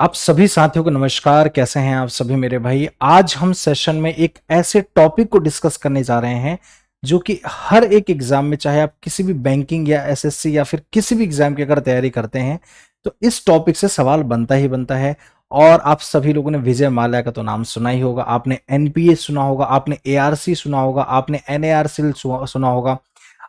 आप सभी साथियों को नमस्कार। कैसे हैं आप सभी मेरे भाई। आज हम सेशन में एक ऐसे टॉपिक को डिस्कस करने जा रहे हैं जो कि हर एक एग्जाम में, चाहे आप किसी भी बैंकिंग या एसएससी या फिर किसी भी एग्जाम की अगर तैयारी करते हैं तो इस टॉपिक से सवाल बनता ही बनता है। और आप सभी लोगों ने विजय माल्या का तो नाम सुना ही होगा, आपने एनपीए सुना होगा, आपने एआरसी सुना होगा, आपने एनएआरसी सुना होगा,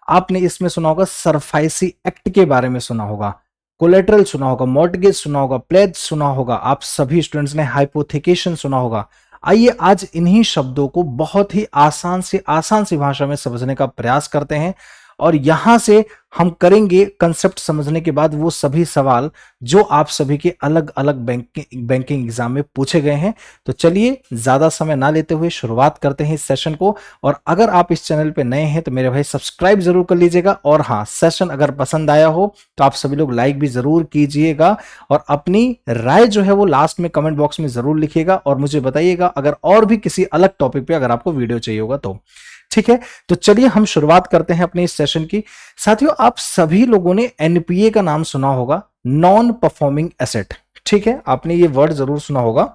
आपने इसमें सुना होगा सरफाइसी एक्ट के बारे में सुना होगा, कोलेटरल सुना होगा, मॉर्टगेज सुना होगा, प्लेज सुना होगा, आप सभी स्टूडेंट्स ने हाइपोथेकेशन सुना होगा। आइए आज इन्हीं शब्दों को बहुत ही आसान सी भाषा में समझने का प्रयास करते हैं और यहां से हम करेंगे कंसेप्ट समझने के बाद वो सभी सवाल जो आप सभी के अलग अलग बैंकिंग एग्जाम में पूछे गए हैं। तो चलिए ज्यादा समय ना लेते हुए शुरुआत करते हैं इस सेशन को। और अगर आप इस चैनल पे नए हैं तो मेरे भाई सब्सक्राइब जरूर कर लीजिएगा, और हाँ, सेशन अगर पसंद आया हो तो आप सभी लोग लाइक भी जरूर कीजिएगा और अपनी राय जो है वो लास्ट में कमेंट बॉक्स में जरूर लिखिएगा और मुझे बताइएगा अगर और भी किसी अलग टॉपिक पे अगर आपको वीडियो चाहिए होगा तो। ठीक है, तो चलिए हम शुरुआत करते हैं अपने इस सेशन की। साथियों, आप सभी लोगों ने एनपीए का नाम सुना होगा, नॉन परफॉर्मिंग एसेट। ठीक है, आपने ये वर्ड जरूर सुना होगा,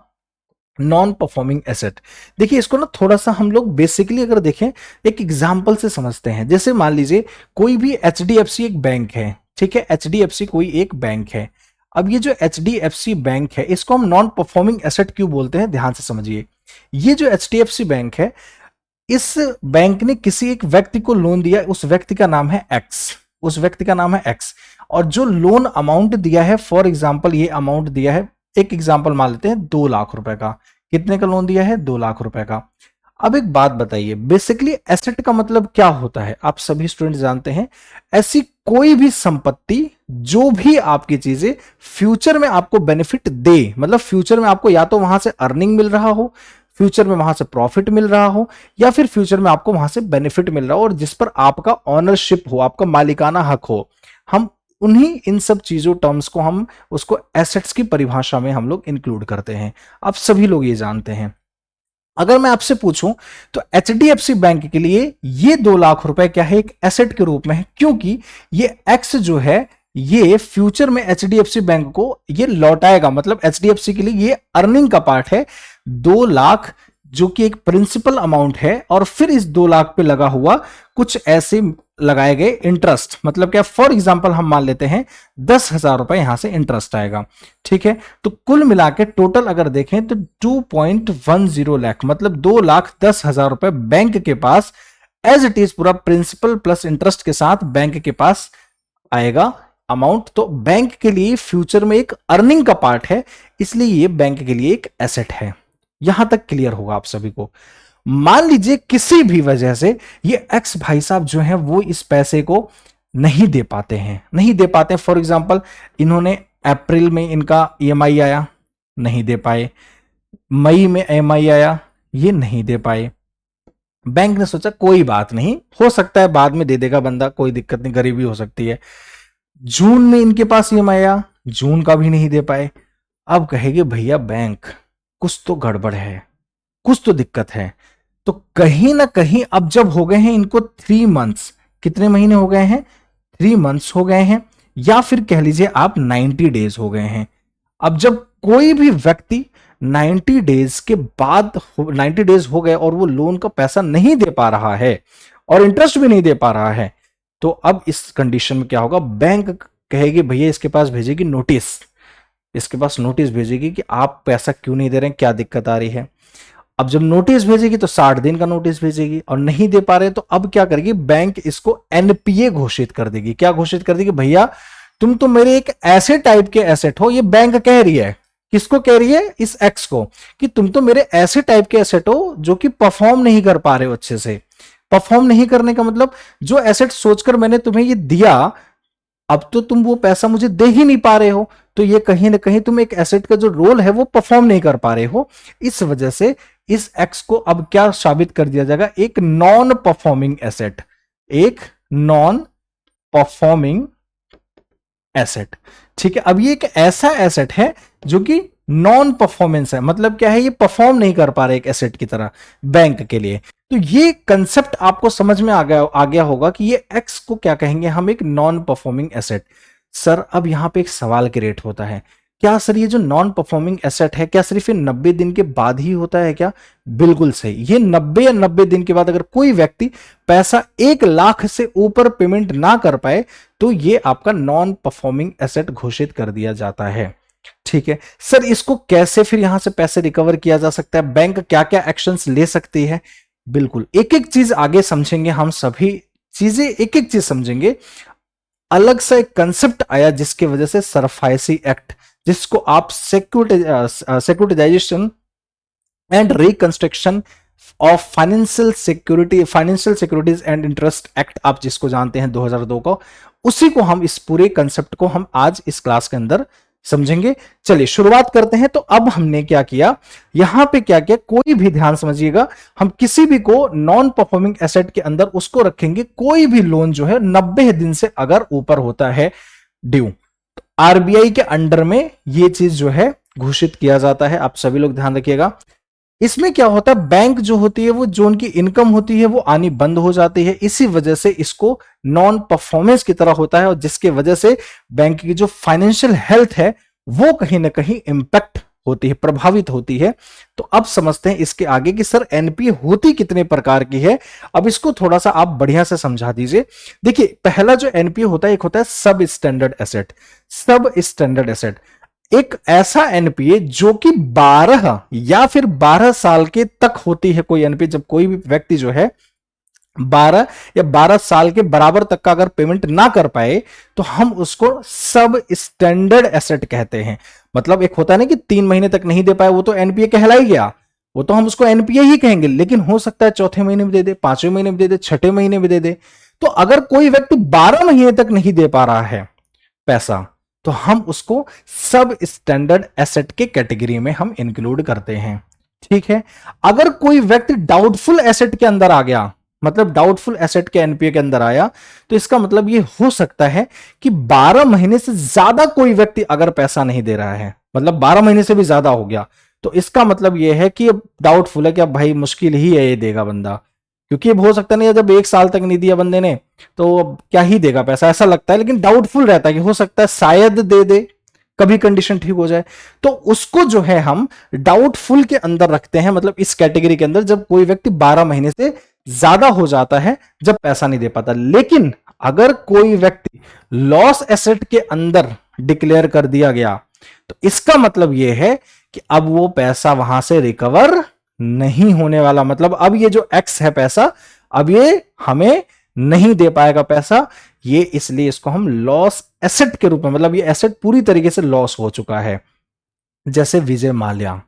नॉन परफॉर्मिंग एसेट। देखिए, इसको ना थोड़ा सा हम लोग बेसिकली अगर देखें एक एग्जांपल से समझते हैं। जैसे मान लीजिए कोई भी एचडीएफसी एक बैंक है। ठीक है, एचडीएफसी कोई एक बैंक है। अब ये जो एचडीएफसी बैंक है इसको हम नॉन परफॉर्मिंग एसेट क्यों बोलते हैं, ध्यान से समझिए। ये जो एचडीएफसी बैंक है, इस बैंक ने किसी एक व्यक्ति को लोन दिया, उस व्यक्ति का नाम है एक्स, उस व्यक्ति का नाम है एक्स। और जो लोन अमाउंट दिया है, फॉर एग्जांपल ये अमाउंट दिया है, एक एग्जांपल मान लेते हैं 2 लाख रुपए का। कितने का लोन दिया है? 2 लाख रुपए का। अब एक बात बताइए, बेसिकली एसेट का मतलब क्या होता है? आप सभी स्टूडेंट जानते हैं, ऐसी कोई भी संपत्ति जो भी आपकी चीजें फ्यूचर में आपको बेनिफिट दे, मतलब फ्यूचर में आपको या तो वहां से अर्निंग मिल रहा हो, फ्यूचर में वहां से प्रॉफिट मिल रहा हो, या फिर फ्यूचर में आपको वहां से बेनिफिट मिल रहा हो और जिस पर आपका ऑनरशिप हो, आपका मालिकाना हक हो, हम उन्हीं इन सब चीजों टर्म्स को हम उसको एसेट्स की परिभाषा में हम लोग इंक्लूड करते हैं। आप सभी लोग ये जानते हैं। अगर मैं आपसे पूछूं तो एचडीएफसी बैंक के लिए ये 2 लाख रुपए क्या है? एक एसेट के रूप में है, क्योंकि ये एक्स जो है ये फ्यूचर में एचडीएफसी बैंक को ये लौटाएगा। मतलब एचडीएफसी के लिए ये अर्निंग का पार्ट है। 2 लाख जो कि एक प्रिंसिपल अमाउंट है, और फिर इस 2 लाख पे लगा हुआ कुछ ऐसे लगाए गए इंटरेस्ट। मतलब क्या, फॉर एग्जांपल हम मान लेते हैं 10,000 रुपए यहां से इंटरेस्ट आएगा। ठीक है, तो कुल मिला के टोटल अगर देखें तो 2.10 लाख, मतलब 2,10,000 रुपए बैंक के पास एज इट इज पूरा प्रिंसिपल प्लस इंटरेस्ट के साथ बैंक के पास आएगा अमाउंट। तो बैंक के लिए फ्यूचर में एक अर्निंग का पार्ट है, इसलिए ये बैंक के लिए एक एसेट है। यहां तक क्लियर होगा आप सभी को। मान लीजिए किसी भी वजह से ये एक्स भाई साहब जो हैं वो इस पैसे को नहीं दे पाते हैं, नहीं दे पाते हैं। फॉर एग्जांपल, इन्होंने अप्रैल में इनका ईएमआई आया, नहीं दे पाए। मई में ईएमआई आया, ये नहीं दे पाए। बैंक ने सोचा कोई बात नहीं, हो सकता है बाद में दे देगा बंदा, कोई दिक्कत नहीं, गरीबी हो सकती है। जून में इनके पास ईएमआई आया, जून का भी नहीं दे पाए। अब कहेंगे भैया बैंक, कुछ तो गड़बड़ है, कुछ तो दिक्कत है। तो कहीं ना कहीं अब जब हो गए हैं इनको 3 मंथ्स, कितने महीने हो गए हैं? 3 मंथ्स हो गए हैं, या फिर कह लीजिए आप 90 डेज हो गए हैं। अब जब कोई भी व्यक्ति 90 डेज के बाद, 90 डेज हो गए और वो लोन का पैसा नहीं दे पा रहा है और इंटरेस्ट भी नहीं दे पा रहा है, तो अब इस कंडीशन में क्या होगा? बैंक कहेगी भैया, इसके पास भेजेगी नोटिस, इसके पास नोटिस भेजेगी कि आप पैसा क्यों नहीं दे रहे हैं, क्या दिक्कत आ रही है। अब जब नोटिस भेजेगी तो 60 दिन का नोटिस भेजेगी, और नहीं दे पा रहे तो अब क्या करेगी? बैंक इसको एनपीए घोषित कर देगी। क्या घोषित कर देगी? भैया तुम तो मेरे एक ऐसे टाइप के एसेट हो, ये बैंक कह रही है। किसको कह रही है? इस एक्स को, कि तुम तो मेरे ऐसे टाइप के एसेट हो जो कि परफॉर्म नहीं कर पा रहे हो अच्छे से। परफॉर्म नहीं करने का मतलब, जो एसेट सोचकर मैंने तुम्हें ये दिया, अब तो तुम वो पैसा मुझे दे ही नहीं पा रहे हो। तो ये कहीं ना कहीं तुम एक एसेट का जो रोल है वो परफॉर्म नहीं कर पा रहे हो। इस वजह से इस एक्स को अब क्या साबित कर दिया जाएगा? एक नॉन परफॉर्मिंग एसेट, एक नॉन परफॉर्मिंग एसेट। ठीक है, अब ये एक ऐसा एसेट है जो कि नॉन परफॉर्मेंस है। मतलब क्या है? ये परफॉर्म नहीं कर पा रहे एक एसेट की तरह बैंक के लिए। तो ये कंसेप्ट आपको समझ में आ गया होगा कि ये एक्स को क्या कहेंगे हम? एक नॉन परफॉर्मिंग एसेट। सर, अब यहां पे एक सवाल क्रिएट होता है, क्या सर ये जो नॉन परफॉर्मिंग एसेट है क्या सिर्फ ये 90 दिन के बाद ही होता है क्या? बिल्कुल सही। ये 90 या 90 दिन के बाद अगर कोई व्यक्ति पैसा 1 लाख से ऊपर पेमेंट ना कर पाए तो ये आपका नॉन परफॉर्मिंग एसेट घोषित कर दिया जाता है। ठीक है सर, इसको कैसे फिर यहां से पैसे रिकवर किया जा सकता है, बैंक क्या क्या एक्शंस ले सकती है? बिल्कुल, एक एक चीज आगे समझेंगे, हम सभी चीजें एक एक चीज समझेंगे। अलग सा एक कंसेप्ट आया जिसकी वजह से सरफायसी एक्ट, जिसको आप securitisation and reconstruction of financial securities and interest act आप जिसको जानते हैं 2002 को, उसी को हम इस पूरे कंसेप्ट को हम आज इस क्लास के अंदर समझेंगे। चलिए शुरुआत करते हैं। तो अब हमने क्या किया, यहां पे क्या किया, कोई भी ध्यान समझिएगा, हम किसी भी को नॉन परफॉर्मिंग एसेट के अंदर उसको रखेंगे कोई भी लोन जो है 90 दिन से अगर ऊपर होता है ड्यू, आरबीआई के अंडर में ये चीज जो है घोषित किया जाता है। आप सभी लोग ध्यान रखिएगा। इसमें क्या होता है, बैंक जो होती है वो जो उनकी इनकम होती है वो आनी बंद हो जाती है, इसी वजह से इसको नॉन परफॉर्मेंस की तरह होता है, और जिसके वजह से बैंक की जो फाइनेंशियल हेल्थ है वो कहीं ना कहीं इंपैक्ट होती है, प्रभावित होती है। तो अब समझते हैं इसके आगे कि सर एनपीए होती कितने प्रकार की है। अब इसको थोड़ा सा आप बढ़िया से समझा दीजिए। देखिए पहला जो एनपीए होता है, एक होता है सब स्टैंडर्ड एसेट। सब स्टैंडर्ड एसेट एक ऐसा एनपीए जो कि 12 या फिर 12 साल के तक होती है। कोई एनपीए, जब कोई भी व्यक्ति जो है 12 या 12 साल के बराबर तक का अगर पेमेंट ना कर पाए तो हम उसको सब स्टैंडर्ड एसेट कहते हैं। मतलब एक होता है ना कि 3 महीने तक नहीं दे पाए, वो तो एनपीए कहला ही गया, वो तो हम उसको एनपीए ही कहेंगे। लेकिन हो सकता है चौथे महीने में दे दे, 5वें महीने में दे दे, 6ठे महीने में दे दे। तो अगर कोई व्यक्ति 12 महीने तक नहीं दे पा रहा है पैसा तो हम उसको सब स्टैंडर्ड एसेट के कैटेगरी में हम इंक्लूड करते हैं। ठीक है, अगर कोई व्यक्ति डाउटफुल एसेट के अंदर आ गया, मतलब डाउटफुल एसेट के एनपीए के अंदर आया, तो इसका मतलब यह हो सकता है कि 12 महीने से ज्यादा कोई व्यक्ति अगर पैसा नहीं दे रहा है, मतलब 12 महीने से भी ज्यादा हो गया, तो इसका मतलब यह है कि अब डाउटफुल है कि अब भाई मुश्किल ही है ये देगा बंदा, क्योंकि अब हो सकता नहीं है जब 1 साल तक नहीं दिया बंदे ने तो अब क्या ही देगा पैसा, ऐसा लगता है। लेकिन डाउटफुल रहता है कि हो सकता है शायद दे दे, कभी कंडीशन ठीक हो जाए, तो उसको जो है हम डाउटफुल के अंदर रखते हैं। मतलब इस कैटेगरी के अंदर जब कोई व्यक्ति 12 महीने से ज्यादा हो जाता है जब पैसा नहीं दे पाता। लेकिन अगर कोई व्यक्ति लॉस एसेट के अंदर डिक्लेयर कर दिया गया तो इसका मतलब यह है कि अब वो पैसा वहां से रिकवर नहीं होने वाला। मतलब अब ये जो एक्स है पैसा, अब ये हमें नहीं दे पाएगा पैसा, ये इसलिए इसको हम लॉस एसेट के रूप में, मतलब ये एसेट पूरी तरीके से लॉस हो चुका है। जैसे विजय माल्या,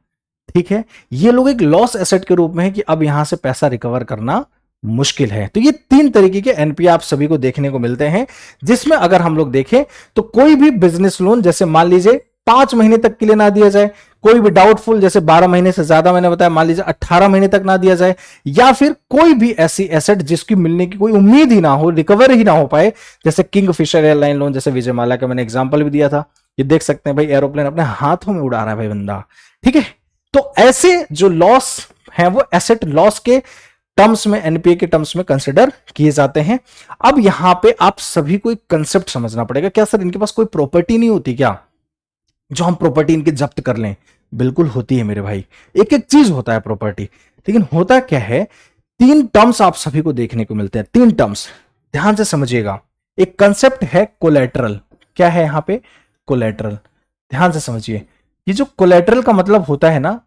ठीक है, ये लोग एक लॉस एसेट के रूप में है कि अब यहां से पैसा रिकवर करना मुश्किल है। तो ये 3 तरीके के एनपीए आप सभी को देखने को मिलते हैं, जिसमें अगर हम लोग देखें तो कोई भी बिजनेस लोन, जैसे मान लीजिए 5 महीने तक के लिए ना दिया जाए, कोई भी डाउटफुल जैसे 12 महीने से ज्यादा, मैंने बताया मान लीजिए 18 महीने तक ना दिया जाए, या फिर कोई भी ऐसी एसेट जिसकी मिलने की कोई उम्मीद ही ना हो, रिकवर ही ना हो पाए, जैसे किंगफिशर एयरलाइन लोन, जैसे विजय माल्या का मैंने एग्जांपल भी दिया था। ये देख सकते हैं भाई, एरोप्लेन अपने हाथों में उड़ा रहा है भाई बंदा, ठीक है। तो ऐसे जो लॉस है वो एसेट लॉस के टर्म्स में, एनपीए के टर्म्स में कंसिडर किए जाते हैं। अब यहां पे आप सभी को एक कंसेप्ट समझना पड़ेगा। क्या सर इनके पास कोई प्रॉपर्टी नहीं होती क्या, जो हम प्रॉपर्टी इनकी जब्त कर लें? बिल्कुल होती है मेरे भाई, एक एक चीज होता है प्रॉपर्टी। लेकिन होता क्या है, 3 टर्म्स आप सभी को देखने को मिलते हैं। 3 टर्म्स ध्यान से समझिएगा। एक कंसेप्ट है कोलेटरल। क्या है यहां पे? कोलेटरल। ध्यान से समझिए, ये जो कोलेटरल का मतलब होता है ना,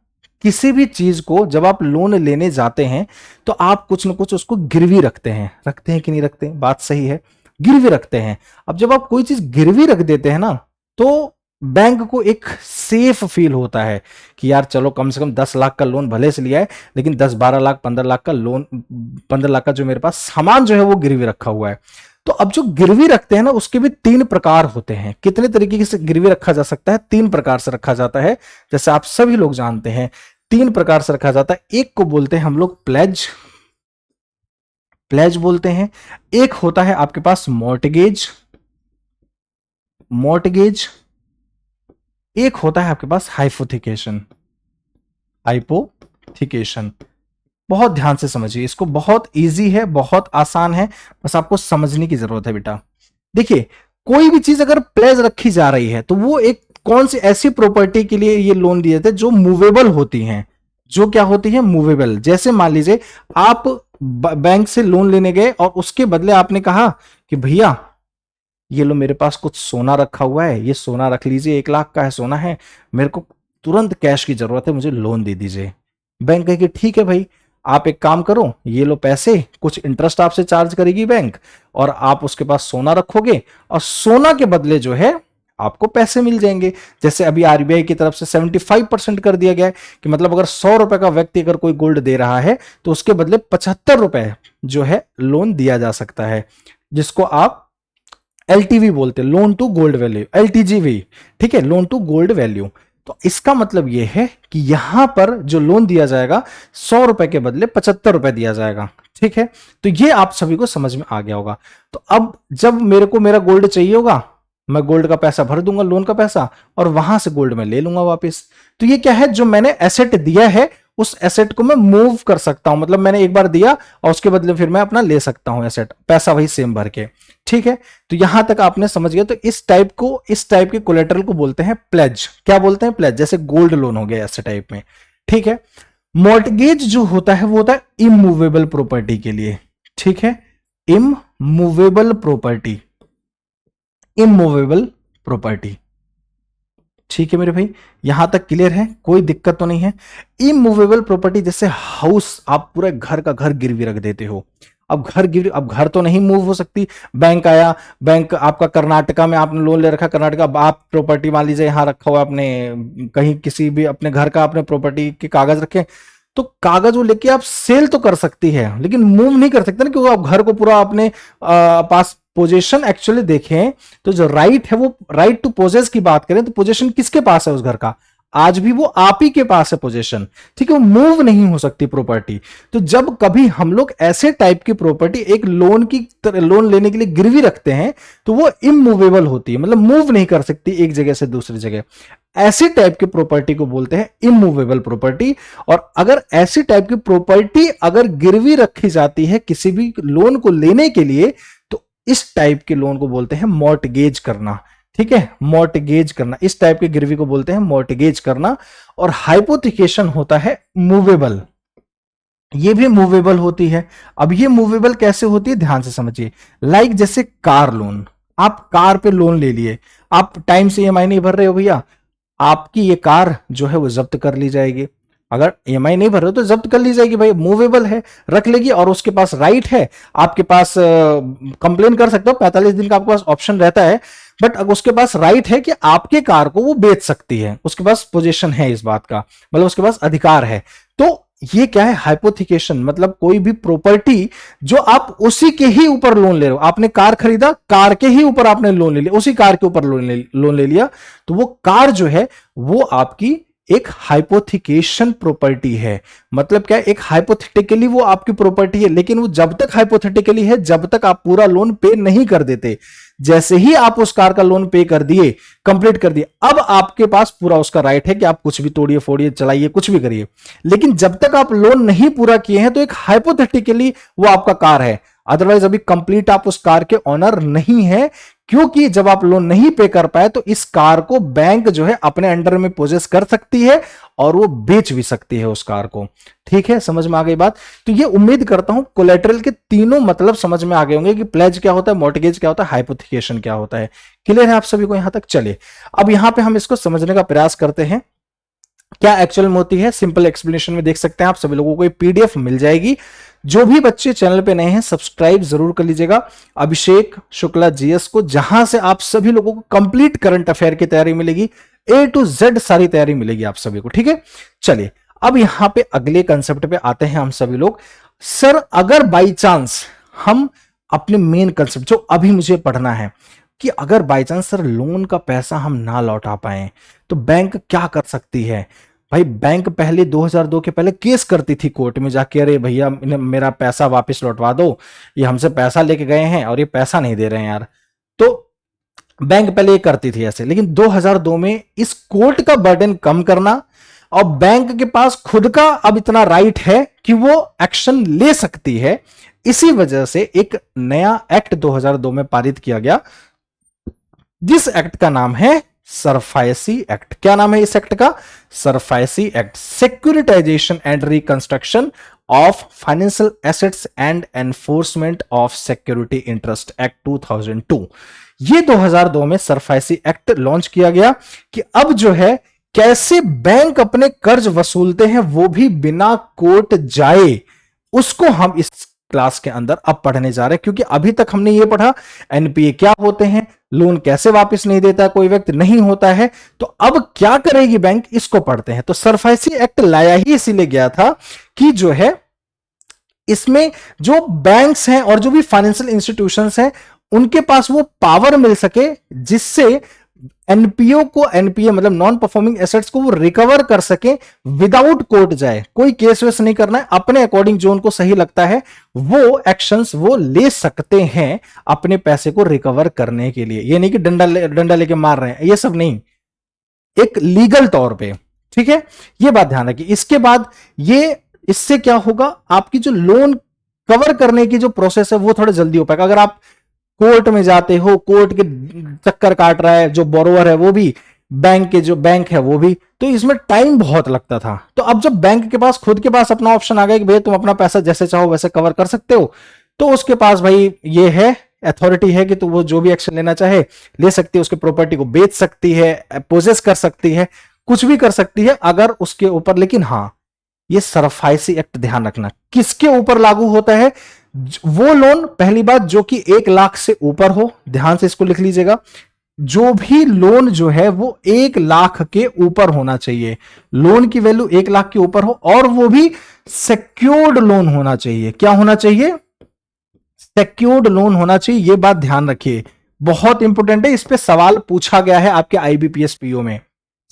किसी भी चीज को जब आप लोन लेने जाते हैं तो आप कुछ ना कुछ उसको गिरवी रखते हैं। रखते हैं कि नहीं रखते? बात सही है, गिरवी रखते हैं। अब जब आप कोई चीज गिरवी रख देते हैं ना, तो बैंक को एक सेफ फील होता है कि यार चलो कम से कम 10 लाख का लोन भले से लिया है, लेकिन 10-12 लाख 15 लाख का लोन, 15 लाख का जो मेरे पास सामान जो है वो गिरवी रखा हुआ है। तो अब जो गिरवी रखते हैं ना, उसके भी 3 प्रकार होते हैं। कितने तरीके से गिरवी रखा जा सकता है? 3 प्रकार से रखा जाता है, जैसे आप सभी लोग जानते हैं 3 प्रकार से रखा जाता है। एक को बोलते हैं हम लोग प्लेज, प्लेज बोलते हैं। एक होता है आपके पास मॉर्टगेज, मॉर्टगेज। एक होता है आपके पास हाइपोथिकेशन, हाइपोथिकेशन। बहुत ध्यान से समझिए इसको, बहुत इजी है, बहुत आसान है, बस आपको समझने की जरूरत है बेटा। देखिए कोई भी चीज अगर प्लेज रखी जा रही है तो वो एक कौन सी ऐसी प्रॉपर्टी के लिए ये लोन दिए थे जो मूवेबल होती हैं, जो क्या होती है, मूवेबल। जैसे मान लीजिए आप बैंक से लोन लेने गए और उसके बदले आपने कहा कि भैया ये लो मेरे पास कुछ सोना रखा हुआ है, ये सोना रख लीजिए, 1 लाख का है सोना है, मेरे को तुरंत कैश की जरूरत है, मुझे लोन दे दीजिए। बैंक कहेगी ठीक है भाई, आप एक काम करो, ये लो पैसे, कुछ इंटरेस्ट आपसे चार्ज करेगी बैंक, और आप उसके पास सोना रखोगे और सोना के बदले जो है आपको पैसे मिल जाएंगे। जैसे अभी आरबीआई की तरफ से 75% कर दिया गया है कि मतलब अगर 100 रुपए का व्यक्ति अगर कोई गोल्ड दे रहा है तो उसके बदले 75 रुपए जो है लोन दिया जा सकता है, जिसको आप एलटीवी बोलते हैं, लोन टू गोल्ड वैल्यू, एलटीजीवी, ठीक है, लोन टू गोल्ड वैल्यू। तो इसका मतलब यह है कि यहां पर जो लोन दिया जाएगा 100 रुपए के बदले 75 रुपए दिया जाएगा, ठीक है। तो ये आप सभी को समझ में आ गया होगा। तो अब जब मेरे को मेरा गोल्ड चाहिए होगा, मैं गोल्ड का पैसा भर दूंगा, लोन का पैसा, और वहां से गोल्ड में ले लूंगा वापस। तो ये क्या है, जो मैंने एसेट दिया है उस एसेट को मैं मूव कर सकता हूं, मतलब मैंने एक बार दिया और उसके बदले फिर मैं अपना ले सकता हूं एसेट, पैसा वही सेम भर के, ठीक है। तो यहां तक आपने समझ गया। तो इस टाइप के कोलेटरल को बोलते हैं प्लेज। क्या बोलते हैं, प्लेज। जैसे गोल्ड लोन हो गया ऐसे टाइप में, ठीक है। मॉर्टगेज जो होता है वो होता है इमूवेबल प्रॉपर्टी के लिए, ठीक है, इमूवेबल प्रॉपर्टी, इमूवेबल प्रॉपर्टी, ठीक है मेरे भाई, यहां तक क्लियर है, कोई दिक्कत तो नहीं है। इमूवेबल प्रॉपर्टी जैसे हाउस, आप पूरे घर का घर गिरवी रख देते हो, अब घर तो नहीं मूव हो सकती, बैंक आया, बैंक आपका कर्नाटका में आपने लोन ले रखा, कर्नाटका, अब आप प्रॉपर्टी मान लीजिए यहां रखा हुआ आपने, कहीं किसी भी अपने घर का आपने प्रॉपर्टी के कागज रखे, तो कागज वो लेके आप सेल तो कर सकती है लेकिन मूव नहीं कर सकते ना, क्योंकि आप घर को पूरा अपने पास पोजेशन एक्चुअली देखें तो जो राइट है वो राइट टू पोजेस की बात करें तो पोजेशन किसके पास है उस घर का, आज भी वो आप ही के पास है पोजेशन, ठीक है, वो मूव नहीं हो सकती प्रॉपर्टी। तो जब कभी हम लोग ऐसे टाइप की प्रॉपर्टी एक लोन लेने के लिए गिरवी रखते हैं तो वो इमूवेबल होती है, मतलब मूव नहीं कर सकती एक जगह से दूसरी जगह। ऐसी टाइप की प्रॉपर्टी को बोलते हैं इमूवेबल प्रॉपर्टी। और अगर ऐसी टाइप की प्रॉपर्टी अगर गिरवी रखी जाती है किसी भी लोन को लेने के लिए तो इस टाइप के लोन को बोलते हैं मॉर्टगेज करना, ठीक है, मॉर्टगेज करना, इस टाइप की गिरवी को बोलते हैं मॉर्टगेज करना। और हाइपोथिकेशन होता है मूवेबल, ये भी मूवेबल होती है। अब ये मूवेबल कैसे होती है ध्यान से समझिए। लाइक जैसे कार लोन, आप कार पे लोन ले लिए, आप टाइम से ईएमआई नहीं भर रहे हो भैया, आपकी ये कार जो है वो जब्त कर ली जाएगी। अगर ईएमआई नहीं भर रहे हो तो जब्त कर ली जाएगी भाई, मूवेबल है, रख लेगी, और उसके पास राइट है, आपके पास कंप्लेन कर सकते हो, 45 दिन का आपके पास ऑप्शन रहता है, बट अगर उसके पास राइट है कि आपके कार को वो बेच सकती है, उसके पास पोजीशन है इस बात का, मतलब उसके पास अधिकार है। तो ये क्या है, हाइपोथिकेशन, मतलब कोई भी प्रॉपर्टी जो आप उसी के ही ऊपर लोन ले रहे हो, आपने कार खरीदा, कार के ही ऊपर आपने लोन ले लिया, उसी कार के ऊपर लोन ले लिया, तो वो कार जो है वो आपकी एक हाइपोथिकेशन प्रॉपर्टी है। मतलब क्या है, एक हाइपोथेटिकली वो आपकी प्रॉपर्टी है, लेकिन वो जब तक हाइपोथेटिकली है जब तक आप पूरा लोन पे नहीं कर देते। जैसे ही आप उस कार का लोन पे कर दिए, कंप्लीट कर दिए, अब आपके पास पूरा उसका राइट है कि आप कुछ भी तोड़िए फोड़िए चलाइए कुछ भी करिए। लेकिन जब तक आप लोन नहीं पूरा किए हैं तो एक हाइपोथेटिकली वो आपका कार है, अदरवाइज अभी कंप्लीट आप उस कार के ऑनर नहीं है, क्योंकि जब आप लोन नहीं पे कर पाए तो इस कार को बैंक जो है अपने अंडर में पोजेस कर सकती है और वो बेच भी सकती है उस कार को। ठीक है, समझ में आ गई बात। तो ये उम्मीद करता हूं कोलेटरल के तीनों मतलब समझ में आ गए होंगे कि प्लेज क्या होता है, मॉर्टगेज क्या होता है, हाइपोथिकेशन क्या होता है। क्लियर है आप सभी को यहां तक? चलिए अब यहां पे हम इसको समझने का प्रयास करते हैं क्या एक्चुअल में होती है। सिंपल एक्सप्लेनेशन में देख सकते हैं आप सभी लोगों को पीडीएफ मिल जाएगी। जो भी बच्चे चैनल पे नए हैं सब्सक्राइब जरूर कर लीजिएगा अभिषेक शुक्ला जीएस को, जहां से आप सभी लोगों को कंप्लीट करंट अफेयर की तैयारी मिलेगी, ए टू जेड सारी तैयारी मिलेगी आप सभी को। ठीक है, चलिए अब यहां पे अगले कंसेप्ट पे आते हैं हम सभी लोग। सर अगर बाई चांस हम अपने मेन कंसेप्ट जो अभी मुझे पढ़ना है कि अगर बाई चांस सर लोन का पैसा हम ना लौटा पाए तो बैंक क्या कर सकती है। भाई बैंक पहले 2002 के पहले केस करती थी कोर्ट में जाके, अरे भैया मेरा पैसा वापस लौटवा दो, ये हमसे पैसा लेके गए हैं और ये पैसा नहीं दे रहे हैं यार। तो बैंक पहले ये करती थी ऐसे, लेकिन 2002 में इस कोर्ट का बर्डन कम करना और बैंक के पास खुद का अब इतना राइट है कि वो एक्शन ले सकती है, इसी वजह से एक नया एक्ट 2002 में पारित किया गया जिस एक्ट का नाम है सरफायसी एक्ट। क्या नाम है इस एक्ट का? SARFAESI act, securitisation and reconstruction of financial assets and enforcement of security interest act 2002। ये 2002 में सरफायसी एक्ट लॉन्च किया गया कि अब जो है कैसे बैंक अपने कर्ज वसूलते हैं वो भी बिना कोर्ट जाए, उसको हम इस क्लास के अंदर अब पढ़ने जा रहे हैं। क्योंकि अभी तक हमने ये पढ़ा एनपीए क्या होते हैं, लोन कैसे वापस नहीं देता कोई व्यक्ति, नहीं होता है, तो अब क्या करेगी बैंक, इसको पढ़ते हैं। तो सरफायसी एक्ट लाया ही इसीलिए गया था कि जो है इसमें जो बैंक्स हैं और जो भी फाइनेंशियल इंस्टीट्यूशंस हैं उनके पास वो पावर मिल सके जिससे एनपीओ को, एनपीए मतलब नॉन परफॉर्मिंग एसेट्स को वो रिकवर कर सके विदाउट कोर्ट जाए। कोई केस वेस नहीं करना है, अपने अकॉर्डिंग जो उनको सही लगता है वो एक्शंस वो ले सकते हैं अपने पैसे को रिकवर करने के लिए। ये नहीं कि डंडा लेके मार रहे हैं, ये सब नहीं, एक लीगल तौर पे। ठीक है, ये बात ध्यान रखिए। इसके बाद ये इससे क्या होगा, आपकी जो लोन कवर करने की जो प्रोसेस है वो थोड़ा जल्दी हो पाएगा। अगर आप कोर्ट में जाते हो, कोर्ट के चक्कर काट रहा है, जो बोरोवर है वो भी, बैंक के जो बैंक है वो भी, तो इसमें टाइम बहुत लगता था। तो अब जब बैंक के पास खुद के पास अपना ऑप्शन आ गया कि भाई तुम अपना पैसा जैसे चाहो वैसे कवर कर सकते हो, तो उसके पास भाई ये है, अथॉरिटी है कि तो वो जो भी एक्शन लेना चाहे ले सकती है, उसके प्रॉपर्टी को बेच सकती है, पोजेस कर सकती है, कुछ भी कर सकती है अगर उसके ऊपर। लेकिन हाँ, ये सरफायसी एक्ट ध्यान रखना किसके ऊपर लागू होता है, वो लोन, पहली बात जो कि 1 लाख से ऊपर हो, ध्यान से इसको लिख लीजिएगा, जो भी लोन जो है वो 1 लाख के ऊपर होना चाहिए, लोन की वैल्यू 1 लाख के ऊपर हो, और वो भी सिक्योर्ड लोन होना चाहिए। क्या होना चाहिए? सिक्योर्ड लोन होना चाहिए। ये बात ध्यान रखिए, बहुत इंपॉर्टेंट है, इस पे सवाल पूछा गया है आपके आईबीपीएस पीओ में।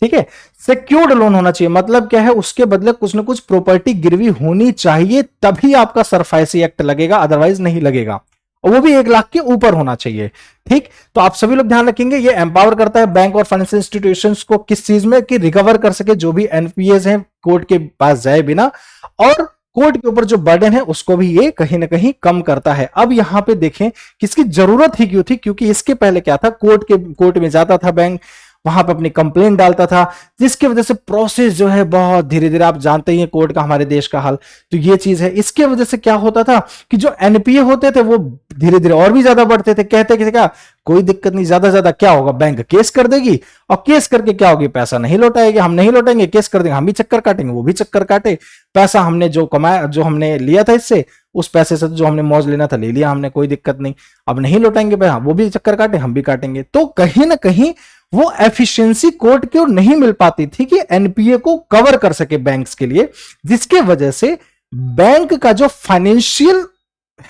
ठीक है, सिक्योर्ड लोन होना चाहिए मतलब क्या है, उसके बदले कुछ ना कुछ प्रॉपर्टी गिरवी होनी चाहिए, तभी आपका सरफायसी एक्ट लगेगा, अदरवाइज नहीं लगेगा, और वो भी 1 लाख के ऊपर होना चाहिए। ठीक, तो आप सभी लोग ध्यान रखेंगे, ये एम्पावर करता है बैंक और फाइनेंशियल इंस्टीट्यूशंस को किस चीज में, कि रिकवर कर सके जो भी एनपीएस हैं कोर्ट के पास जाए बिना, और कोर्ट के ऊपर जो बर्डन है उसको भी ये कहीं ना कहीं कम करता है। अब यहां पे देखें किसकी जरूरत ही क्यों थी, क्योंकि इसके पहले क्या था, कोर्ट में जाता था बैंक, वहां पर अपनी कंप्लेंट डालता था, जिसकी वजह से प्रोसेस जो है बहुत धीरे धीरे, आप जानते ही हैं कोर्ट का हमारे देश का हाल, तो ये चीज है। इसके वजह से क्या होता था कि जो एनपीए होते थे वो धीरे धीरे और भी ज्यादा बढ़ते थे। कहते कि क्या, कोई दिक्कत नहीं, ज्यादा ज्यादा क्या होगा, बैंक केस कर देगी, और केस करके क्या होगी, पैसा नहीं लौटाएगी, हम नहीं लौटाएंगे, केस कर देंगे, हम भी चक्कर काटेंगे, वो भी चक्कर काटे, पैसा हमने जो कमाया, जो हमने लिया था इससे, उस पैसे से जो हमने मौज लेना था ले लिया हमने, कोई दिक्कत नहीं, अब नहीं लौटाएंगे पैसा, वो भी चक्कर काटे, हम भी काटेंगे। तो कहीं ना कहीं वो एफिशिएंसी कोर्ट की ओर नहीं मिल पाती थी कि एनपीए को कवर कर सके बैंक्स के लिए, जिसके वजह से बैंक का जो फाइनेंशियल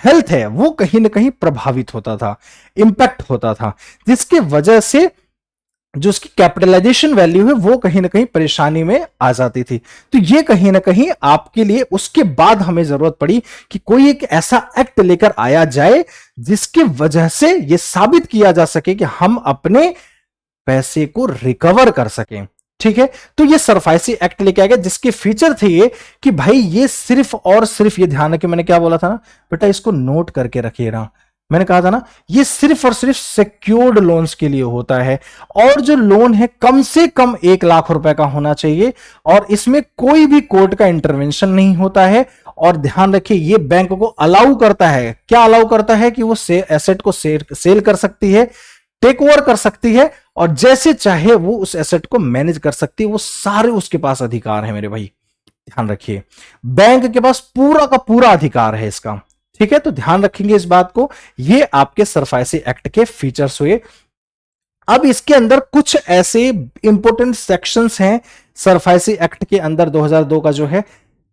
हेल्थ है वो कहीं ना कहीं प्रभावित होता था, इंपैक्ट होता था, जिसके वजह से जो उसकी कैपिटलाइजेशन वैल्यू है वो कहीं ना कहीं परेशानी में आ जाती थी। तो ये कहीं ना कहीं आपके लिए, उसके बाद हमें जरूरत पड़ी कि कोई एक ऐसा एक्ट लेकर आया जाए जिसकी वजह से यह साबित किया जा सके कि हम अपने पैसे को रिकवर कर सकें। ठीक है, तो ये सरफायसी एक्ट लेके आ गया, जिसके फीचर थे ये कि भाई ये सिर्फ और सिर्फ, ये ध्यान रखिए, मैंने क्या बोला था ना बेटा, इसको नोट करके रखिएगा, मैंने कहा था ना ये सिर्फ और सिर्फ सिक्योर्ड लोन्स के लिए होता है, और जो लोन है कम से कम 1 लाख रुपए का होना चाहिए, और इसमें कोई भी कोर्ट का इंटरवेंशन नहीं होता है। और ध्यान रखिए, ये बैंक को अलाउ करता है, क्या अलाउ करता है, कि वो एसेट को सेल कर सकती है, टेक ओवर कर सकती है, और जैसे चाहे वो उस एसेट को मैनेज कर सकती है, वो सारे उसके पास अधिकार है मेरे भाई, ध्यान रखिए, बैंक के पास पूरा का पूरा अधिकार है इसका। ठीक है, तो ध्यान रखेंगे इस बात को। ये आपके सरफायसी एक्ट के फीचर्स हुए। अब इसके अंदर कुछ ऐसे इंपॉर्टेंट सेक्शंस हैं सरफायसी एक्ट के अंदर 2002 का जो है,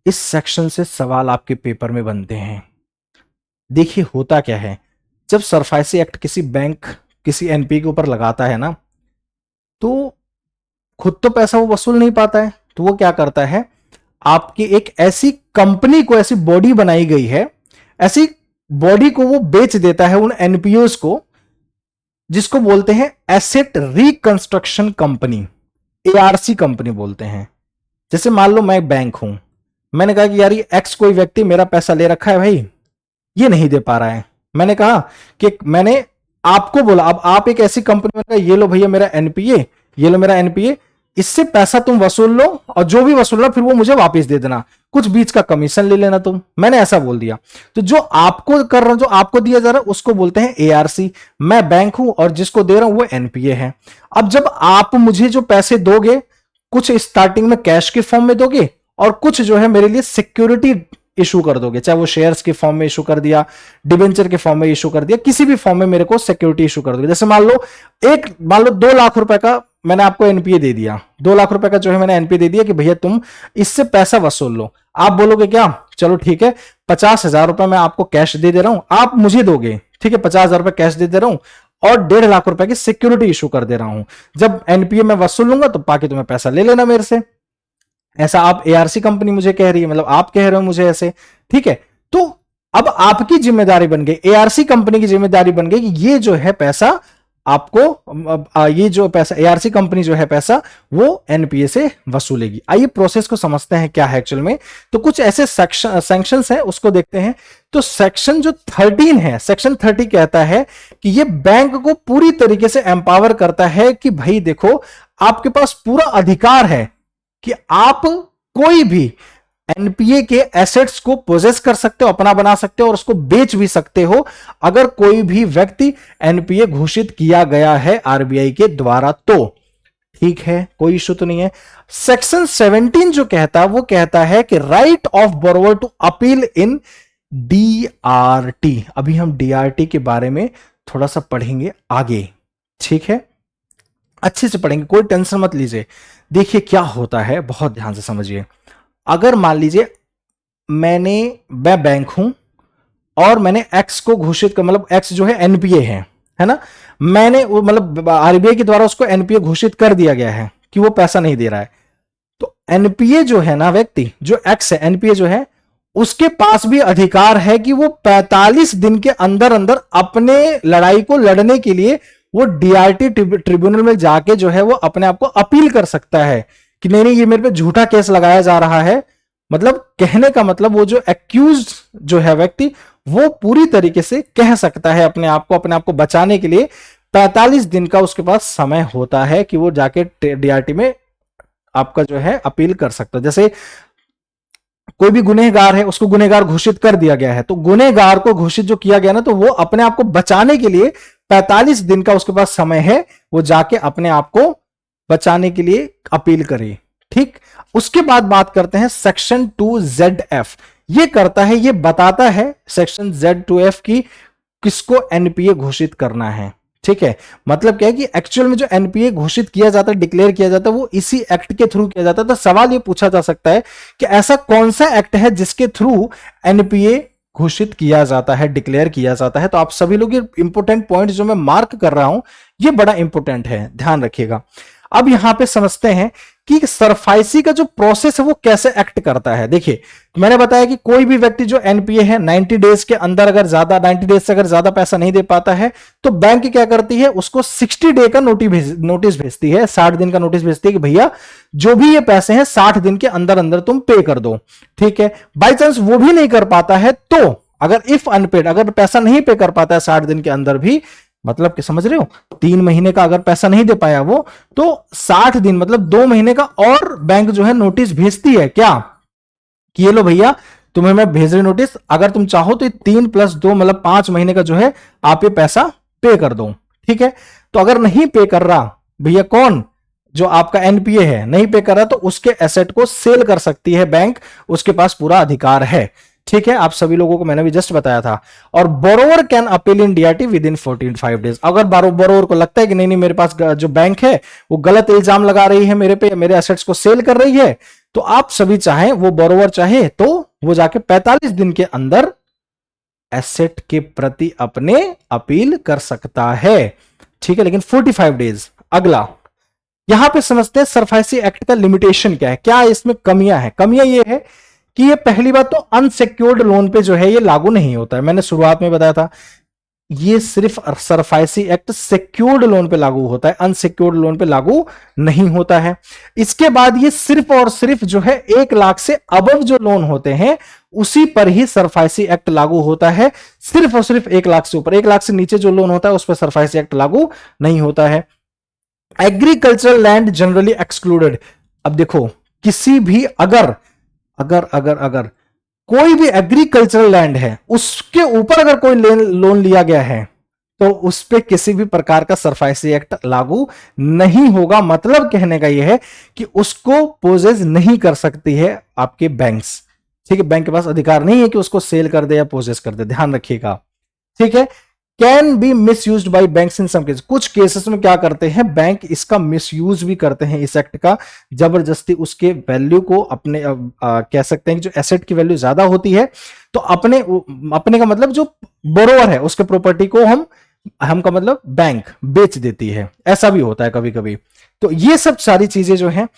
इस सेक्शन से सवाल आपके पेपर में बनते हैं। देखिए होता क्या है, जब सरफायसी एक्ट किसी बैंक, किसी एनपी के ऊपर लगाता है ना, तो खुद तो पैसा वो वसूल नहीं पाता है, तो वो क्या करता है, आपकी एक ऐसी कंपनी को, ऐसी बॉडी बनाई गई है, ऐसी बॉडी को वो बेच देता है उन एनपीओस को, जिसको बोलते हैं asset reconstruction company, ARC company बोलते हैं। जैसे मान लो मैं बैंक हूं, मैंने कहा कि यार ये एक्स कोई व्यक्ति मेरा पैसा ले रखा है भाई, ये नहीं दे पा रहा है, मैंने कहा कि मैंने आपको बोला, अब आप एक ऐसी कंपनी में कहा ये लो भैया मेरा एनपीए, ये लो मेरा एनपीए, इससे पैसा तुम वसूल लो और जो भी वसूलना फिर वो मुझे वापस दे देना, कुछ बीच का कमीशन ले लेना तुम। मैंने ऐसा बोल दिया। तो जो आपको कर रहा हूं, जो आपको दिया जा रहा है उसको बोलते हैं एआरसी। मैं बैंक हूं और जिसको दे रहा हूं वो एनपीए है। अब जब आप मुझे जो पैसे दोगे, कुछ स्टार्टिंग में कैश के फॉर्म में दोगे और कुछ जो है मेरे लिए सिक्योरिटी इशू कर दोगे, चाहे वो शेयर्स के फॉर्म में इशू कर दिया, डिबेंचर के फॉर्म में इशू कर दिया, किसी भी फॉर्म में मेरे को सिक्योरिटी इशू कर दोगे। जैसे मान लो 2 लाख रुपए का मैंने आपको एनपीए दे दिया, 2 लाख रुपए का जो है मैंने एनपीए दे दिया कि भैया तुम इससे पैसा वसूल लो। आप बोलोगे क्या, चलो ठीक है 50,000 रुपए मैं आपको कैश दे दे रहा हूं, आप मुझे दोगे, ठीक है 50,000 रुपए कैश दे दे रहा हूं और 1.5 लाख रुपए की सिक्योरिटी इशू कर दे रहा हूं। जब एनपीए में वसूल लूंगा तो बाकी तुम्हें पैसा ले लेना मेरे से। ऐसा आप एआरसी कंपनी मुझे कह रही है, मतलब आप कह रहे हो मुझे ऐसे, ठीक है। तो अब आपकी जिम्मेदारी बन गई, एआरसी कंपनी की जिम्मेदारी बन गई कि ये जो है पैसा आपको, ये जो पैसा एआरसी कंपनी जो है पैसा वो एनपीए से वसूलेगी। आइए प्रोसेस को समझते हैं क्या है एक्चुअल में। तो कुछ ऐसे सैंक्शंस हैं उसको देखते हैं। तो सेक्शन जो 13 है, सेक्शन 30 कहता है कि ये बैंक को पूरी तरीके से एम्पावर करता है कि भाई देखो आपके पास पूरा अधिकार है कि आप कोई भी एनपीए के एसेट्स को पोजेस कर सकते हो, अपना बना सकते हो और उसको बेच भी सकते हो अगर कोई भी व्यक्ति एनपीए घोषित किया गया है आरबीआई के द्वारा तो। ठीक है, कोई इशू तो नहीं है। सेक्शन 17 जो कहता है वो कहता है कि right of borrower to appeal in DRT. अभी हम डीआरटी के बारे में थोड़ा सा पढ़ेंगे आगे, ठीक है, अच्छे से पढ़ेंगे, कोई टेंशन मत लीजिए। देखिए क्या होता है, बहुत ध्यान से समझिए। अगर मान लीजिए मैं बैंक हूं और मैंने एक्स को घोषित कर, मतलब एक्स जो है एनपीए है ना, मैंने मतलब आरबीआई के द्वारा उसको एनपीए घोषित कर दिया गया है कि वो पैसा नहीं दे रहा है। तो एनपीए जो है ना, व्यक्ति जो एक्स है, एनपीए जो है उसके पास भी अधिकार है कि वो 45 दिन के अंदर अंदर अपने लड़ाई को लड़ने के लिए वो डीआरटी ट्रिब्यूनल में जाके जो है वो अपने आप को अपील कर सकता है कि नहीं नहीं ये मेरे पे झूठा केस लगाया जा रहा है। मतलब कहने का मतलब वो जो एक्यूज जो है व्यक्ति वो पूरी तरीके से कह सकता है अपने आप को बचाने के लिए 45 दिन का उसके पास समय होता है कि वो जाके डीआरटी में आपका जो है अपील कर सकता है। जैसे कोई भी गुनहगार है उसको गुनहगार घोषित कर दिया गया है, तो गुनहगार को घोषित जो किया गया ना, तो वो अपने आप को बचाने के लिए 45 दिन का उसके पास समय है, वो जाके अपने आप को बचाने के लिए अपील करे। ठीक, उसके बाद बात करते हैं सेक्शन 2ZF। ये करता है, ये बताता है सेक्शन Z2F की किसको एनपीए घोषित करना है। ठीक है, मतलब क्या है कि एक्चुअल में जो एनपीए घोषित किया जाता है, डिक्लेयर किया जाता है, वो इसी एक्ट के थ्रू किया जाता है। तो सवाल ये पूछा जा सकता है कि ऐसा कौन सा एक्ट है जिसके थ्रू एनपीए घोषित किया जाता है, डिक्लेयर किया जाता है। तो आप सभी लोग ये इंपोर्टेंट पॉइंट जो मैं मार्क कर रहा हूं ये बड़ा इंपोर्टेंट है, ध्यान रखिएगा। अब यहां पे समझते हैं कि सरफाइसी का जो प्रोसेस है वो कैसे एक्ट करता है। देखिए मैंने बताया कि कोई भी व्यक्ति जो एनपीए है 90 डेज के अंदर अगर ज्यादा 90 डेज से अगर ज्यादा पैसा नहीं दे पाता है तो बैंक क्या करती है, उसको 60 डे का नोटिस भेजती है, 60 दिन का नोटिस भेजती है कि भैया जो भी ये पैसे हैं 60 दिन के अंदर अंदर तुम पे कर दो। ठीक है, बाई चांस वो भी नहीं कर पाता है तो अगर इफ अनपेड, अगर पैसा नहीं पे कर पाता है 60 दिन के अंदर भी, मतलब कि समझ रहे हो 3 महीने का अगर पैसा नहीं दे पाया वो, तो 60 दिन मतलब 2 महीने का और बैंक जो है नोटिस भेजती है क्या कि ये लो भैया तुम्हें मैं भेज रही नोटिस, अगर तुम चाहो तो 3 + 2 मतलब 5 महीने का जो है आप ये पैसा पे कर दो। ठीक है, तो अगर नहीं पे कर रहा भैया, कौन, जो आपका एनपीए है नहीं पे कर रहा, तो उसके एसेट को सेल कर सकती है बैंक, उसके पास पूरा अधिकार है। ठीक है, आप सभी लोगों को मैंने भी जस्ट बताया था। और borrower can appeal in DRT with in 45 days. अगर बोरोवर को लगता है कि नहीं नहीं मेरे पास जो बैंक है वो गलत इल्जाम लगा रही है मेरे पे, मेरे एसेट्स को सेल कर रही है, तो आप सभी चाहें, वो बोरोवर चाहे तो वो जाके 45 दिन के अंदर एसेट के प्रति अपने अपील कर सकता है। ठीक है, लेकिन 45 डेज। अगला यहां पे समझते हैं सरफाइसी एक्ट का लिमिटेशन क्या है, क्या इसमें कमियां हैं। कमियां ये है कि ये पहली बात तो अनसिक्योर्ड लोन पे जो है ये लागू नहीं होता है। मैंने शुरुआत में बताया था ये सिर्फ सरफाइसी एक्ट सिक्योर्ड लोन पे लागू होता है, अनसिक्योर्ड लोन पे लागू नहीं होता है। इसके बाद ये सिर्फ और सिर्फ जो है 1 लाख से अबव जो लोन होते हैं उसी पर ही सरफाइसी एक्ट लागू होता है, सिर्फ और सिर्फ 1 लाख से ऊपर। 1 लाख से नीचे जो लोन होता है उस पर सरफाइसी एक्ट लागू नहीं होता है। Agricultural land generally excluded. अब देखो, किसी भी अगर अगर अगर अगर कोई भी एग्रीकल्चरल लैंड है, उसके ऊपर अगर कोई लोन लिया गया है, तो उस पे किसी भी प्रकार का सरफासी एक्ट लागू नहीं होगा। मतलब कहने का यह है कि उसको पोजेस नहीं कर सकती है आपके बैंक्स। ठीक है, बैंक के पास अधिकार नहीं है कि उसको सेल कर दे या पोजेस कर दे, ध्यान रखिएगा। ठीक है, can be misuse by bank in some case. कुछ केसेस में क्या करते हैं, बैंक इसका मिस यूज भी करते हैं इस एक्ट का, जबरदस्ती उसके वैल्यू को अपने कह सकते हैं कि जो एसेट की वैल्यू ज्यादा होती है, तो अपने अपने का मतलब जो बोरोवर है उसके प्रॉपर्टी को हम का मतलब बैंक बेच देती है, ऐसा भी होता है कभी कभी। तो ये सब सारी चीजें जो हैं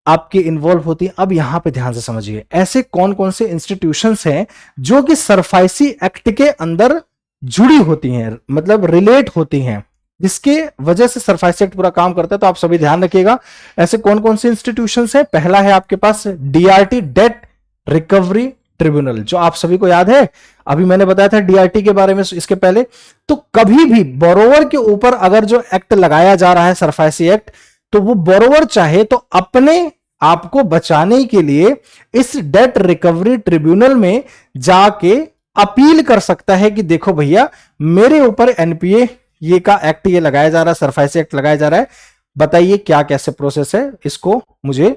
आपके इन्वॉल्व होती है। अब यहां पे ध्यान से समझिए, ऐसे कौन कौन से इंस्टीट्यूशंस हैं जो कि सरफाइसी एक्ट के अंदर जुड़ी होती हैं, मतलब रिलेट होती हैं, जिसके वजह से सरफाइसी एक्ट पूरा काम करता है। तो आप सभी ध्यान रखिएगा, ऐसे कौन कौन से इंस्टीट्यूशंस हैं। पहला है आपके पास डीआरटी, डेट रिकवरी ट्रिब्यूनल, जो आप सभी को याद है, अभी मैंने बताया था डीआरटी के बारे में इसके पहले। तो कभी भी बोरोवर के ऊपर अगर जो एक्ट लगाया जा रहा है सरफाइसी एक्ट, तो वो बोरोवर चाहे तो अपने आपको बचाने के लिए इस डेट रिकवरी ट्रिब्यूनल में जाके अपील कर सकता है कि देखो भैया, मेरे ऊपर एनपीए ये का एक्ट ये लगाया जा रहा है, सरफाइसी एक्ट लगाया जा रहा है, बताइए क्या कैसे प्रोसेस है, इसको मुझे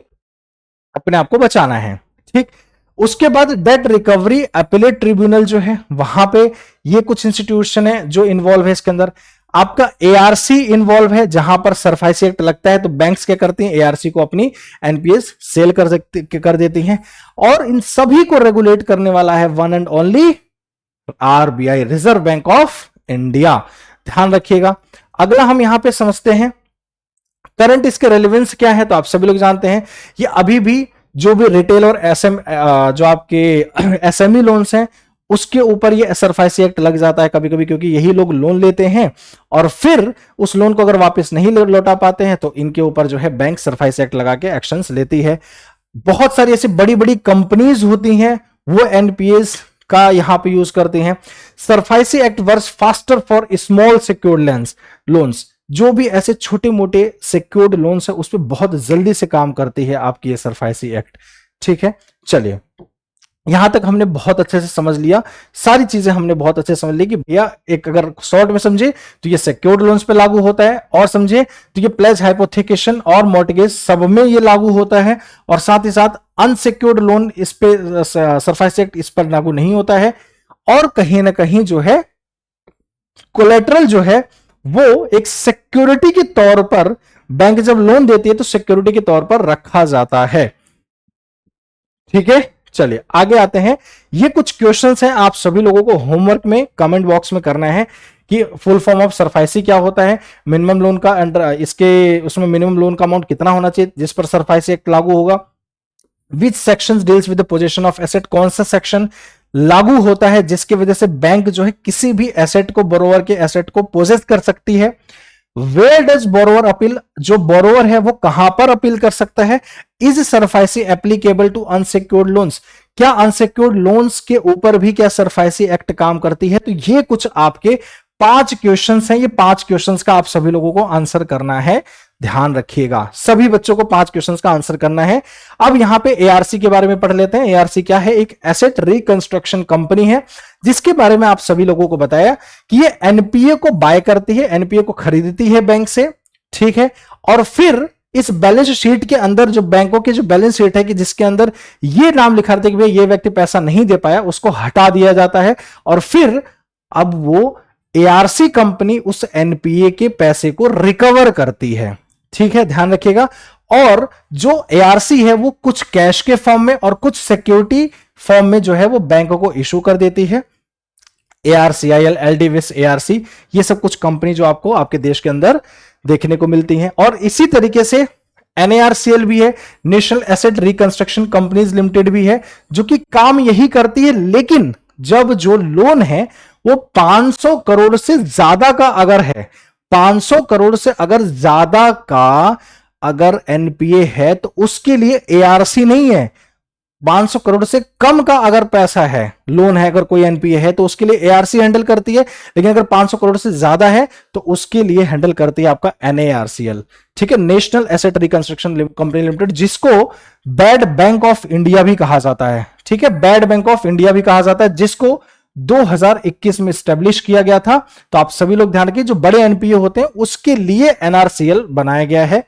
अपने आप को बचाना है। ठीक, उसके बाद डेट रिकवरी अपीलेट ट्रिब्यूनल जो है, वहां पे ये कुछ इंस्टीट्यूशन है जो इन्वॉल्व है इसके अंदर। आपका एआरसी इन्वॉल्व है, जहां पर सरफाइसी एक्ट लगता है तो बैंक्स क्या करती हैं, एआरसी को अपनी एनपीएस सेल कर देती हैं। और इन सभी को रेगुलेट करने वाला है one and only RBI, reserve bank of India, ध्यान रखिएगा। अगला हम यहां पे समझते हैं करंट इसके रेलेवेंस क्या है। तो आप सभी लोग जानते हैं ये अभी भी जो भी रिटेल और जो आपके एसएमई लोन्स हैं उसके ऊपर ये सरफाइसी एक्ट लग जाता है कभी कभी, क्योंकि यही लोग लोन लेते हैं और फिर उस लोन को अगर वापस नहीं लौटा पाते हैं तो इनके ऊपर जो है बैंक सरफाइसी एक्ट लगा के एक्शंस लेती है। बहुत सारी ऐसी बड़ी बड़ी कंपनीज होती हैं, वो एनपीएस का यहां पे यूज करते हैं। SARFAESI act works faster for small secured loans, जो भी ऐसे छोटे मोटे सिक्योर्ड लोन्स है उस पर बहुत जल्दी से काम करती है आपकी ये सरफाइसी एक्ट। ठीक है, चलिए यहां तक हमने बहुत अच्छे से समझ लिया, सारी चीजें हमने बहुत अच्छे से समझ ली कि भैया एक अगर शॉर्ट में समझे तो ये सिक्योर्ड लोन्स पे लागू होता है, और समझे तो ये प्लेज हाइपोथेकेशन और मॉर्टगेज सब में ये लागू होता है, और साथ ही साथ अनसिक्योर्ड लोन इस पे सरफाइसी एक्ट इस पर लागू नहीं होता है। और कहीं ना कहीं जो है कोलेटरल जो है वो एक सिक्योरिटी के तौर पर बैंक जब लोन देती है तो सिक्योरिटी के तौर पर रखा जाता है। ठीक है, चलिए आगे आते हैं। ये कुछ क्वेश्चंस हैं, आप सभी लोगों को होमवर्क में कमेंट बॉक्स में करना है कि फुल फॉर्म ऑफ सरफाइसी क्या होता है, मिनिमम लोन का अंडर इसके उसमें मिनिमम लोन का अमाउंट कितना होना चाहिए जिस पर सरफाइसी एक्ट लागू होगा, which section deals with the position of asset, कौन सा सेक्शन लागू होता है जिसकी वजह से बैंक जो है किसी भी एसेट को, बोरोवर के एसेट को पोजेस कर सकती है। वेयर डज बोरोवर अपील, जो बोरोवर है वो कहां पर अपील कर सकता है। Is SARFAESI applicable to unsecured loans, क्या अनसिक्योर्ड लोन्स के ऊपर भी क्या सरफाइसी एक्ट काम करती है। तो ये कुछ आपके 5 क्वेश्चंस हैं, ये 5 क्वेश्चंस का आप सभी लोगों को आंसर करना है, ध्यान रखिएगा। सभी बच्चों को 5 क्वेश्चंस का आंसर करना है। अब यहां पे एआरसी के बारे में पढ़ लेते हैं। एआरसी क्या है, एक एसेट रिकंस्ट्रक्शन कंपनी है जिसके बारे में आप सभी लोगों को बताया कि ये एनपीए को बाय करती है, एनपीए को खरीदती है बैंक से। ठीक है, और फिर इस बैलेंस शीट के अंदर जो बैंकों के जो बैलेंस शीट है कि जिसके अंदर ये नाम लिखा रहता है कि भाई ये व्यक्ति पैसा नहीं दे पाया, उसको हटा दिया जाता है, और फिर अब वो एआरसी कंपनी उस एनपीए के पैसे को रिकवर करती है। ठीक है, ध्यान रखिएगा। और जो एआरसी है वो कुछ कैश के फॉर्म में और कुछ सिक्योरिटी फॉर्म में जो है वो बैंकों को इशू कर देती है। एआरसीआईएल, एलडीविस, एआरसी, ये सब कुछ कंपनी जो आपको आपके देश के अंदर देखने को मिलती हैं। और इसी तरीके से एनएआरसीएल भी है, national asset reconstruction companies limited भी है, जो कि काम यही करती है। लेकिन जब जो लोन है वो 500 करोड़ से ज्यादा का अगर है, 500 करोड़ से अगर ज्यादा का अगर एनपीए है तो उसके लिए एआरसी नहीं है, 500 करोड़ से कम का अगर पैसा है, लोन है, अगर कोई एनपीए है तो उसके लिए एआरसी हैंडल करती है। लेकिन अगर 500 करोड़ से ज्यादा है तो उसके लिए हैंडल करती है आपका एनएआरसीएल, ठीक है, national asset reconstruction company limited, जिसको बैड बैंक ऑफ इंडिया भी कहा जाता है, ठीक है, बैड बैंक ऑफ इंडिया भी कहा जाता है, जिसको 2021 में स्टैब्लिश किया गया था। तो आप सभी लोग ध्यान रखिए, जो बड़े एनपीए होते हैं उसके लिए एनआरसीएल बनाया गया है।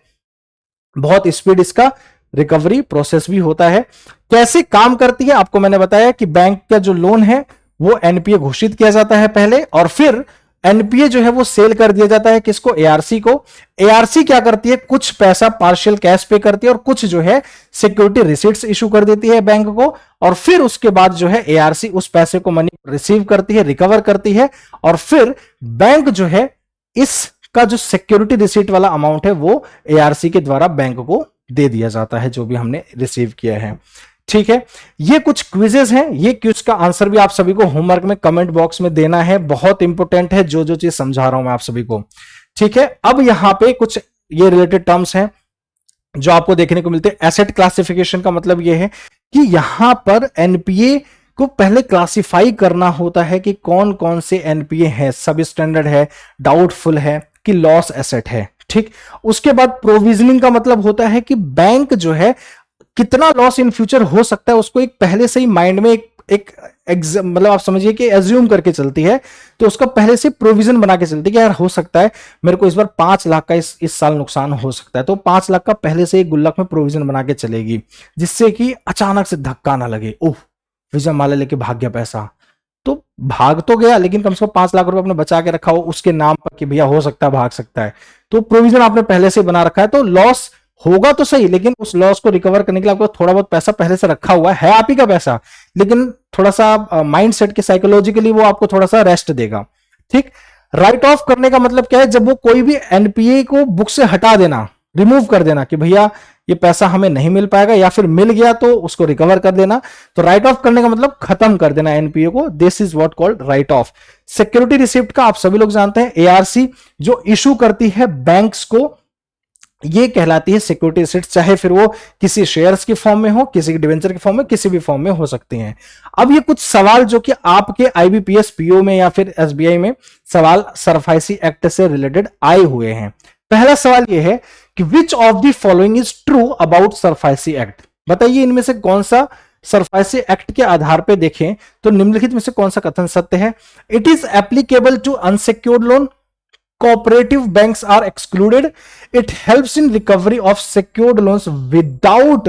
बहुत स्पीड इसका रिकवरी प्रोसेस भी होता है। कैसे काम करती है आपको मैंने बताया कि बैंक का जो लोन है वो एनपीए घोषित किया जाता है पहले, और फिर एनपीए जो है वो सेल कर दिया जाता है किसको, एआरसी को। एआरसी क्या करती है, कुछ पैसा पार्शियल कैश पे करती है और कुछ जो है सिक्योरिटी रिसीट्स इशू कर देती है बैंक को, और फिर उसके बाद जो है एआरसी उस पैसे को मनी रिसीव करती है, रिकवर करती है, और फिर बैंक जो है इसका जो सिक्योरिटी रिसीट वाला अमाउंट है वो एआरसी के द्वारा बैंक को दे दिया जाता है, जो भी हमने रिसीव किया है, ठीक है। ये कुछ क्विजेस हैं, ये क्विज का आंसर भी आप सभी को होमवर्क में कमेंट बॉक्स में देना है, बहुत इंपॉर्टेंट है जो जो चीज समझा रहा हूं मैं आप सभी को, ठीक है। अब यहां पे कुछ ये रिलेटेड टर्म्स हैं जो आपको देखने को मिलते हैं। एसेट क्लासिफिकेशन का मतलब ये है कि यहां पर एनपीए को पहले क्लासिफाई करना होता है कि कौन कौन से एनपीए है, सब स्टैंडर्ड है, डाउटफुल है कि लॉस एसेट है, ठीक। उसके बाद प्रोविजनिंग का मतलब होता है कि बैंक जो है कितना लॉस इन फ्यूचर हो सकता है उसको एक पहले से ही माइंड में एक मतलब आप समझिए कि एज्यूम करके चलती है, तो उसका पहले से प्रोविजन बना के चलती है कि यार हो सकता है मेरे को इस बार 5 लाख का इस साल नुकसान हो सकता है, तो 5 लाख का पहले से एक गुल्लक में प्रोविजन बना के चलेगी, जिससे कि अचानक से धक्का ना लगे, ओह विजय माल्या लेके भाग गया पैसा, तो भाग तो गया लेकिन कम से कम 5 लाख रुपए आपने बचा के रखा हो उसके नाम पर कि भैया हो सकता है भाग सकता है, तो प्रोविजन आपने पहले से बना रखा है, तो लॉस होगा तो सही, लेकिन उस लॉस को रिकवर करने के लिए आपको थोड़ा बहुत पैसा पहले से रखा हुआ है आप ही का पैसा, लेकिन थोड़ा सा माइंड सेट के साइकोलॉजिकली वो आपको थोड़ा सा रेस्ट देगा, ठीक। राइट ऑफ करने का मतलब क्या है, जब वो कोई भी एनपीए को बुक से हटा देना, रिमूव कर देना कि भैया ये पैसा हमें नहीं मिल पाएगा, या फिर मिल गया तो उसको रिकवर कर देना, तो राइट ऑफ करने का मतलब खत्म कर देना एनपीए को, this is what called right of. Security receipt का आप सभी लोग जानते हैं, एआरसी जो इशू करती है बैंक्स को, ये कहलाती है सिक्योरिटी रिसिप्ट, चाहे फिर वो किसी शेयर्स के फॉर्म में हो, किसी डिवेंचर के फॉर्म में, किसी भी फॉर्म में हो सकती हैं। अब ये कुछ सवाल जो कि आपके आईबीपीएस पीओ में या फिर एसबीआई में सवाल सरफाइसी एक्ट से रिलेटेड आए हुए हैं। पहला सवाल ये है कि which of the following is true about SARFAESI act, बताइए इनमें से कौन सा सरफाइसी एक्ट के आधार पे देखें तो निम्नलिखित में से कौन सा कथन सत्य है। It is applicable to unsecured loan, cooperative banks are excluded, it helps in recovery of secured loans without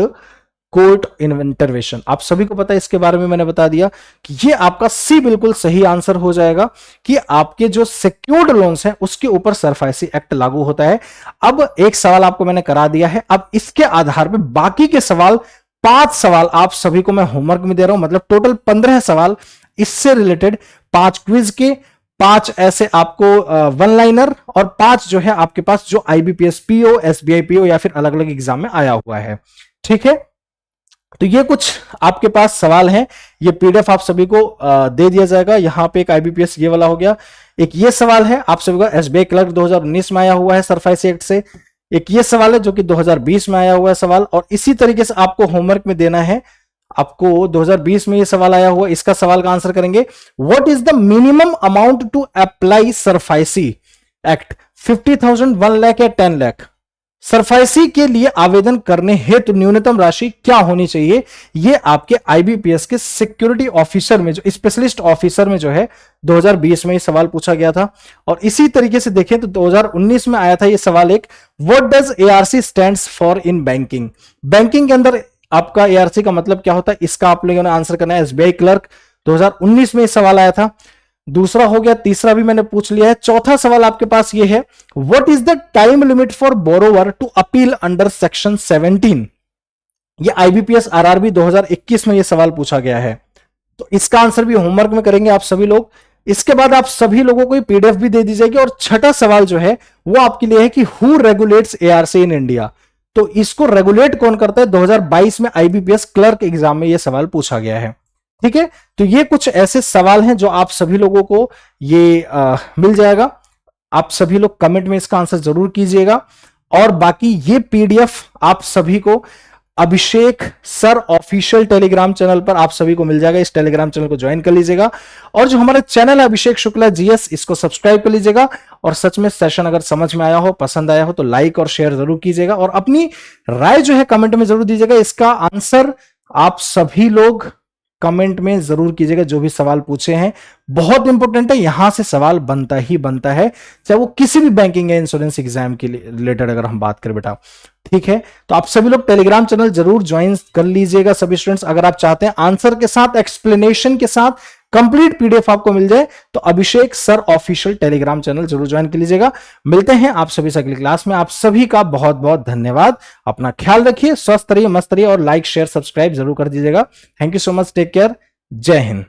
court intervention. आप सभी को पता है, इसके बारे में मैंने बता दिया कि ये आपका सी बिल्कुल सही आंसर हो जाएगा कि आपके जो सिक्योर्ड लोन्स हैं उसके ऊपर सरफाइसी एक्ट लागू होता है। अब एक सवाल आपको मैंने करा दिया है, अब इसके आधार पे बाकी के सवाल 5 सवाल आप सभी को मैं होमवर्क में दे रहा हूं, मतलब टोटल 15 सवाल इससे रिलेटेड, 5 क्विज के, 5 ऐसे आपको वन लाइनर, और 5 जो है आपके पास जो आईबीपीएस पीओ, एसबीआई पीओ या फिर अलग अलग एग्जाम में आया हुआ है, ठीक है। तो ये कुछ आपके पास सवाल हैं, ये पीडीएफ आप सभी को दे दिया जाएगा। यहां पे एक आईबीपीएस ये वाला हो गया, एक ये सवाल है आप सभी को एसबीआई क्लर्क 2019 में आया हुआ है सरफाइसी एक्ट से, एक ये सवाल है जो कि 2020 में आया हुआ है सवाल, और इसी तरीके से आपको होमवर्क में देना है, आपको 2020 में ये सवाल आया हुआ, इसका सवाल का आंसर करेंगे। What is the minimum amount to apply SARFAESI act, 50,000, 1 lakh या 10 लाख। सरफाइसी के लिए आवेदन करने हेतु न्यूनतम राशि क्या होनी चाहिए, ये आपके आईबीपीएस के सिक्योरिटी ऑफिसर में, जो स्पेशलिस्ट ऑफिसर में जो है 2020 में ये सवाल पूछा गया था। और इसी तरीके से देखें तो 2019 में आया था ये सवाल एक, what does ARC stands for in banking, banking के अंदर आपका एआरसी का मतलब क्या होता है, इसका आप लोगों ने आंसर करना है। एसबीआई क्लर्क 2019 में ये सवाल आया था। दूसरा हो गया, तीसरा भी मैंने पूछ लिया है। चौथा सवाल आपके पास ये है, what is the time limit for borrower to appeal under section 17, ये आईबीपीएस आरआरबी 2021 में ये सवाल पूछा गया है, तो इसका आंसर भी होमवर्क में करेंगे आप सभी लोग। इसके बाद आप सभी लोगों को पीडीएफ भी दे दी जाएगी। और छठा सवाल जो है वो आपके लिए है कि who regulates ARC in India, तो इसको रेगुलेट कौन करता है, 2022 में आईबीपीएस क्लर्क एग्जाम में यह सवाल पूछा गया है, ठीक है। तो ये कुछ ऐसे सवाल हैं जो आप सभी लोगों को ये मिल जाएगा, आप सभी लोग कमेंट में इसका आंसर जरूर कीजिएगा। और बाकी ये पीडीएफ आप सभी को अभिषेक सर ऑफिशियल टेलीग्राम चैनल पर आप सभी को मिल जाएगा। इस टेलीग्राम चैनल को ज्वाइन कर लीजिएगा और जो हमारा चैनल है अभिषेक शुक्ला जीएस, इसको सब्सक्राइब कर लीजिएगा। और सच में सेशन अगर समझ में आया हो, पसंद आया हो तो लाइक और शेयर जरूर कीजिएगा और अपनी राय जो है कमेंट में जरूर दीजिएगा। इसका आंसर आप सभी लोग कमेंट में जरूर कीजिएगा। जो भी सवाल पूछे हैं बहुत इंपॉर्टेंट है, यहां से सवाल बनता ही बनता है, चाहे वो किसी भी बैंकिंग या इंश्योरेंस एग्जाम के रिलेटेड अगर हम बात करें बेटा। ठीक है, तो आप सभी लोग टेलीग्राम चैनल जरूर ज्वाइन कर लीजिएगा सभी स्टूडेंट्स। अगर आप चाहते हैं आंसर के साथ, एक्सप्लेनेशन के साथ कंप्लीट पीडीएफ आपको मिल जाए तो अभिषेक सर ऑफिशियल टेलीग्राम चैनल जरूर ज्वाइन कर लीजिएगा। मिलते हैं आप सभी से अगली क्लास में। आप सभी का बहुत बहुत धन्यवाद। अपना ख्याल रखिए, स्वस्थ रहिए, मस्त रहिए और लाइक शेयर सब्सक्राइब जरूर कर दीजिएगा। Thank you so much, take care, जय हिंद।